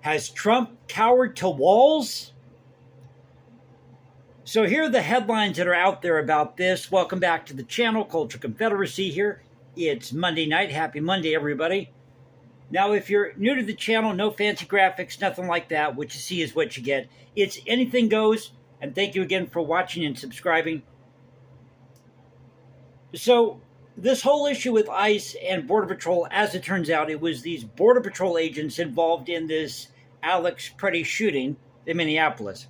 Has Trump cowered to walls? So here are the headlines that are out there about this. Welcome back to the channel, Culture Confederacy here. It's Monday night. Happy Monday, everybody. Now, if you're new to the channel, no fancy graphics, nothing like that. What you see is what you get. It's anything goes, and thank you again for watching and subscribing. So this whole issue with ICE and Border Patrol, as it turns out, it was these Border Patrol agents involved in this Alex Preddy shooting in Minneapolis.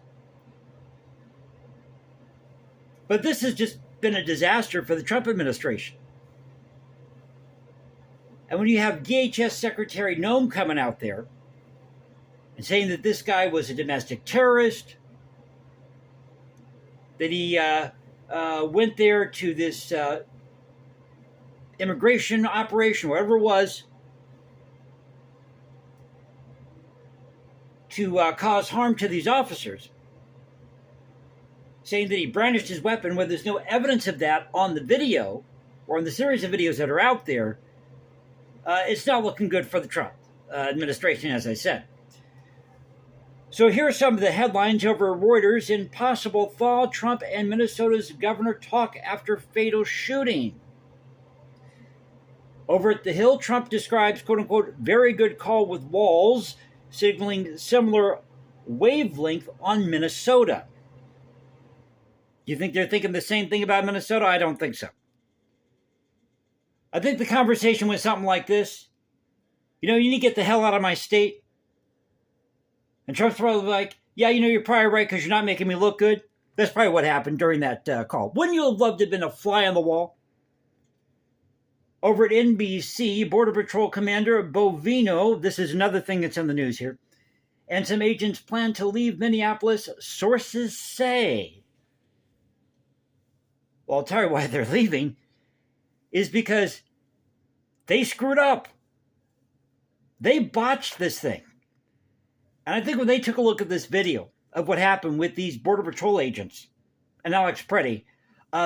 But this has just been a disaster for the Trump administration. And when you have DHS Secretary Noem coming out there and saying that this guy was a domestic terrorist, that he went there to this immigration operation, whatever it was, to cause harm to these officers, saying that he brandished his weapon when there's no evidence of that on the video or on the series of videos that are out there, it's not looking good for the Trump administration, as I said. So here are some of the headlines over Reuters. In possible thaw, Trump and Minnesota's governor talk after fatal shooting. Over at The Hill, Trump describes, quote-unquote, very good call with Walz, signaling similar wavelength on Minnesota. Do you think they're thinking the same thing about Minnesota? I don't think so. I think the conversation was something like this. You know, you need to get the hell out of my state. And Trump's probably like, yeah, you know, you're probably right because you're not making me look good. That's probably what happened during that call. Wouldn't you have loved to have been a fly on the wall? Over at NBC, Border Patrol Commander Bovino, this is another thing that's in the news here, and some agents plan to leave Minneapolis, sources say. Well, I'll tell you why they're leaving, is because they screwed up. They botched this thing. And I think when they took a look at this video of what happened with these Border Patrol agents and Alex Preddy,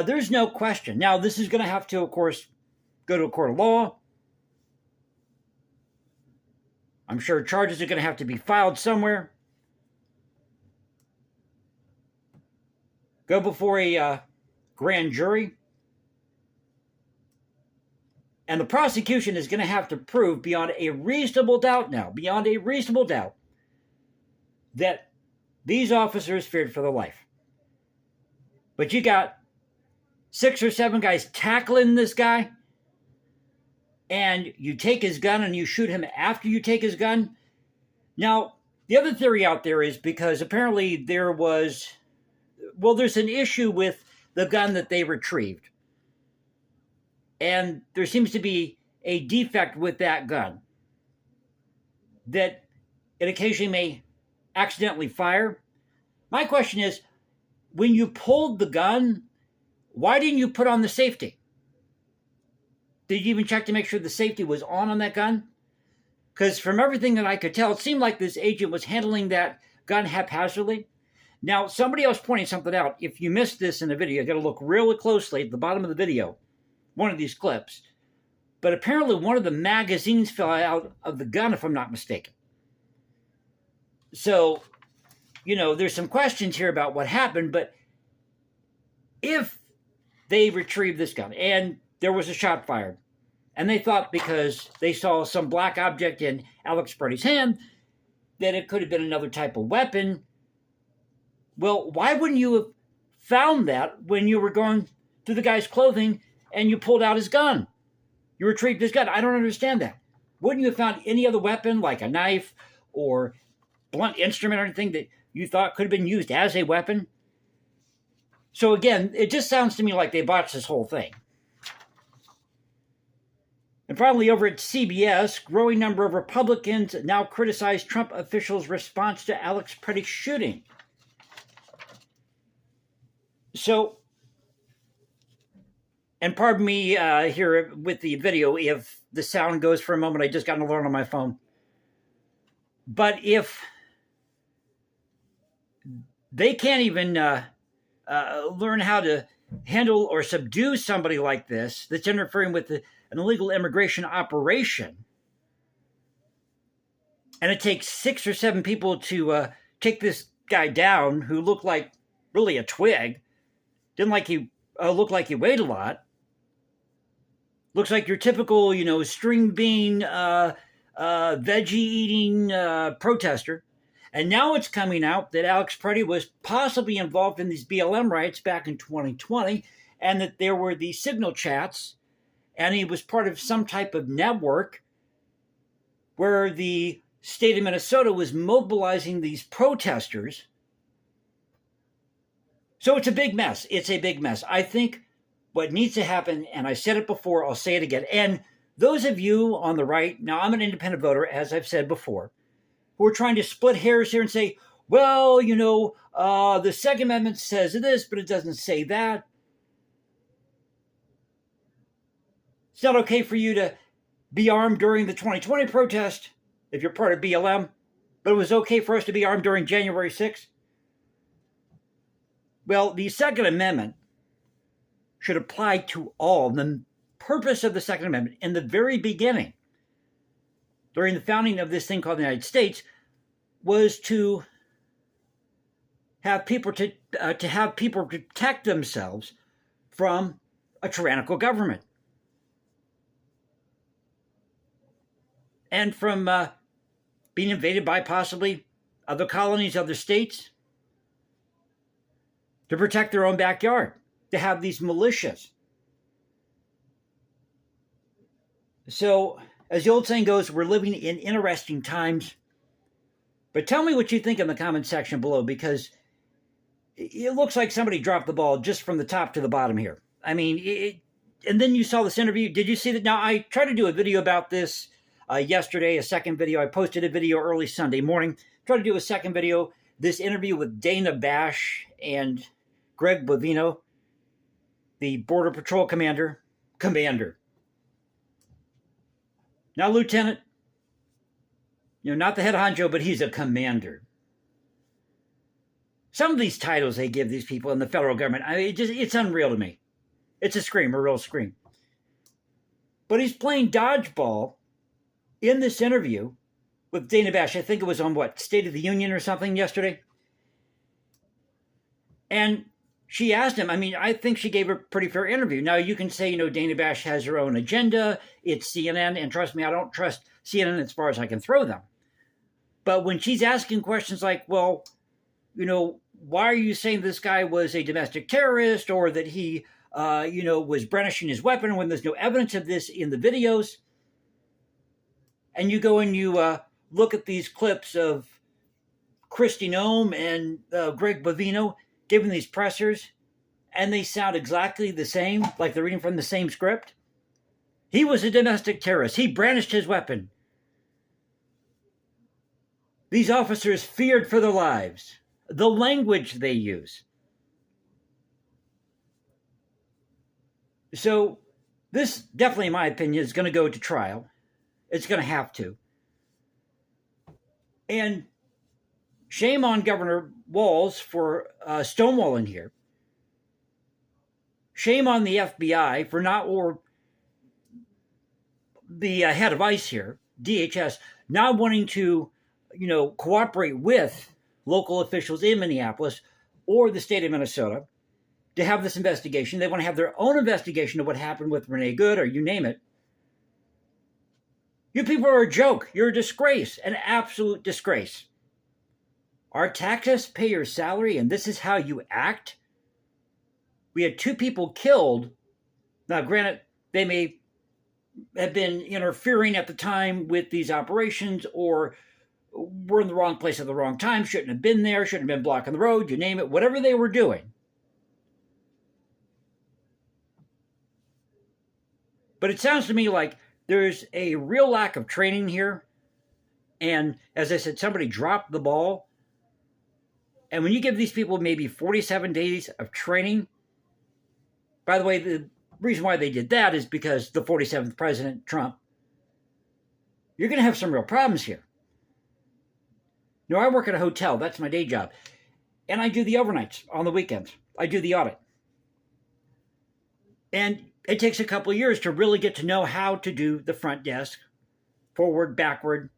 there's no question. Now, this is going to have to, of course, go to a court of law. I'm sure charges are going to have to be filed somewhere. Go before a grand jury. And the prosecution is going to have to prove beyond a reasonable doubt now, beyond a reasonable doubt, that these officers feared for their life. But you got 6 or 7 guys tackling this guy, and you take his gun and you shoot him after you take his gun. Now, the other theory out there is because apparently there's an issue with the gun that they retrieved. And there seems to be a defect with that gun that it occasionally may accidentally fire. My question is, when you pulled the gun, why didn't you put on the safety? Did you even check to make sure the safety was on that gun? Because from everything that I could tell, it seemed like this agent was handling that gun haphazardly. Now, somebody else pointed something out. If you missed this in the video, you got to look really closely at the bottom of the video, one of these clips. But apparently one of the magazines fell out of the gun, if I'm not mistaken. So, you know, there's some questions here about what happened, but if they retrieved this gun and there was a shot fired, and they thought because they saw some black object in Alex Preddy's hand that it could have been another type of weapon, well, why wouldn't you have found that when you were going through the guy's clothing and you pulled out his gun? You retrieved his gun. I don't understand that. Wouldn't you have found any other weapon, like a knife or blunt instrument or anything that you thought could have been used as a weapon? So again, it just sounds to me like they botched this whole thing. And finally, over at CBS, growing number of Republicans now criticize Trump officials' response to Alex Preddy's shooting. So, and pardon me here with the video if the sound goes for a moment. I just got an alert on my phone. But if they can't even learn how to handle or subdue somebody like this that's interfering with an illegal immigration operation, And it takes 6 or 7 people to take this guy down who looked like really a twig. Didn't like he looked like he weighed a lot. Looks like your typical, string bean, veggie eating protester. And now it's coming out that Alex Preddy was possibly involved in these BLM riots back in 2020, and that there were these signal chats, and he was part of some type of network where the state of Minnesota was mobilizing these protesters. So it's a big mess. It's a big mess. I think what needs to happen, and I said it before, I'll say it again, and those of you on the right, now I'm an independent voter, as I've said before, who are trying to split hairs here and say, well, the Second Amendment says this, but it doesn't say that. It's not okay for you to be armed during the 2020 protest if you're part of BLM, but it was okay for us to be armed during January 6th. Well, the Second Amendment should apply to all. The purpose of the Second Amendment in the very beginning, during the founding of this thing called the United States, was to have people protect themselves from a tyrannical government and from being invaded by possibly other colonies, other states, to protect their own backyard, to have these militias. So, as the old saying goes, we're living in interesting times. But tell me what you think in the comment section below, because it looks like somebody dropped the ball just from the top to the bottom here. I mean, and then you saw this interview. Did you see that? Now, I tried to do a video about this yesterday, a second video. I posted a video early Sunday morning. Tried to do a second video, this interview with Dana Bash and Greg Bovino, the Border Patrol commander. Not lieutenant, not the head honcho, but he's a commander. Some of these titles they give these people in the federal government, it's unreal to me. It's a real scream. But he's playing dodgeball in this interview with Dana Bash. I think it was on State of the Union or something yesterday. And she asked him, I think she gave a pretty fair interview. Now, you can say, Dana Bash has her own agenda. It's CNN. And trust me, I don't trust CNN as far as I can throw them. But when she's asking questions like, well, why are you saying this guy was a domestic terrorist, or that he, was brandishing his weapon when there's no evidence of this in the videos? And you go and you look at these clips of Kristi Noem and Greg Bovino giving these pressers, and they sound exactly the same, like they're reading from the same script. He was a domestic terrorist. He brandished his weapon. These officers feared for their lives. The language they use. So this definitely, in my opinion, is going to go to trial. It's going to have to. And shame on Governor Walz for stonewalling here. Shame on the FBI for not, or the head of ICE here, DHS, not wanting to, cooperate with local officials in Minneapolis or the state of Minnesota to have this investigation. They want to have their own investigation of what happened with Renee Good, or you name it. You people are a joke. You're a disgrace, an absolute disgrace. Our taxes pay your salary, and this is how you act? We had 2 people killed. Now, granted, they may have been interfering at the time with these operations, or were in the wrong place at the wrong time, shouldn't have been there, shouldn't have been blocking the road, you name it, whatever they were doing. But it sounds to me like there's a real lack of training here. And as I said, somebody dropped the ball. And when you give these people maybe 47 days of training, by the way, the reason why they did that is because the 47th president, Trump, you're going to have some real problems here. I work at a hotel. That's my day job. And I do the overnights on the weekends. I do the audit. And it takes a couple of years to really get to know how to do the front desk, forward, backward,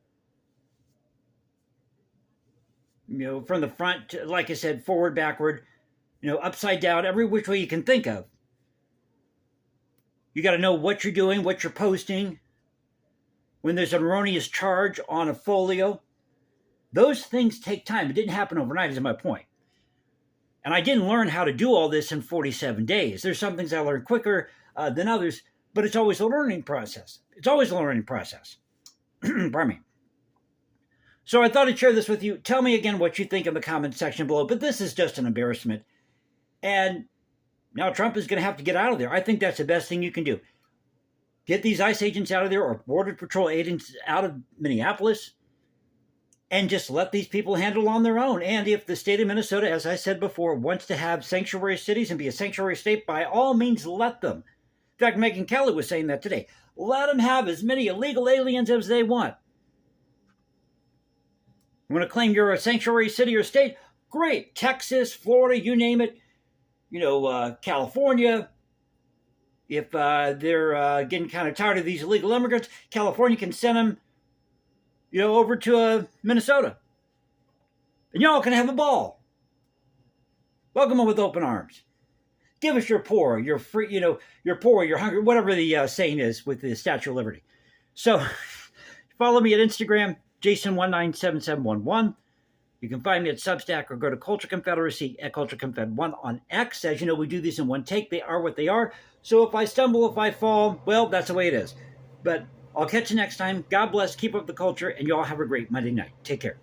from the front, like I said, forward, backward, upside down, every which way you can think of. You got to know what you're doing, what you're posting. When there's an erroneous charge on a folio, those things take time. It didn't happen overnight, is my point. And I didn't learn how to do all this in 47 days. There's some things I learned quicker than others, but it's always a learning process. It's always a learning process. Pardon me. So I thought I'd share this with you. Tell me again what you think in the comment section below. But this is just an embarrassment. And now Trump is going to have to get out of there. I think that's the best thing you can do. Get these ICE agents out of there, or Border Patrol agents out of Minneapolis, and just let these people handle on their own. And if the state of Minnesota, as I said before, wants to have sanctuary cities and be a sanctuary state, by all means, let them. In fact, Megyn Kelly was saying that today. Let them have as many illegal aliens as they want. You want to claim you're a sanctuary city or state? Great. Texas, Florida, you name it. California. If they're getting kind of tired of these illegal immigrants, California can send them, over to Minnesota. And y'all can have a ball. Welcome them with open arms. Give us your poor, your free, you're poor, you're hungry, whatever the saying is with the Statue of Liberty. So follow me at Instagram, Jason197711. You can find me at Substack or go to Culture Confederacy at Culture Confed1 on X. As you know, we do these in one take. They are what they are. So if I stumble, if I fall, well, that's the way it is. But I'll catch you next time. God bless. Keep up the culture. And you all have a great Monday night. Take care.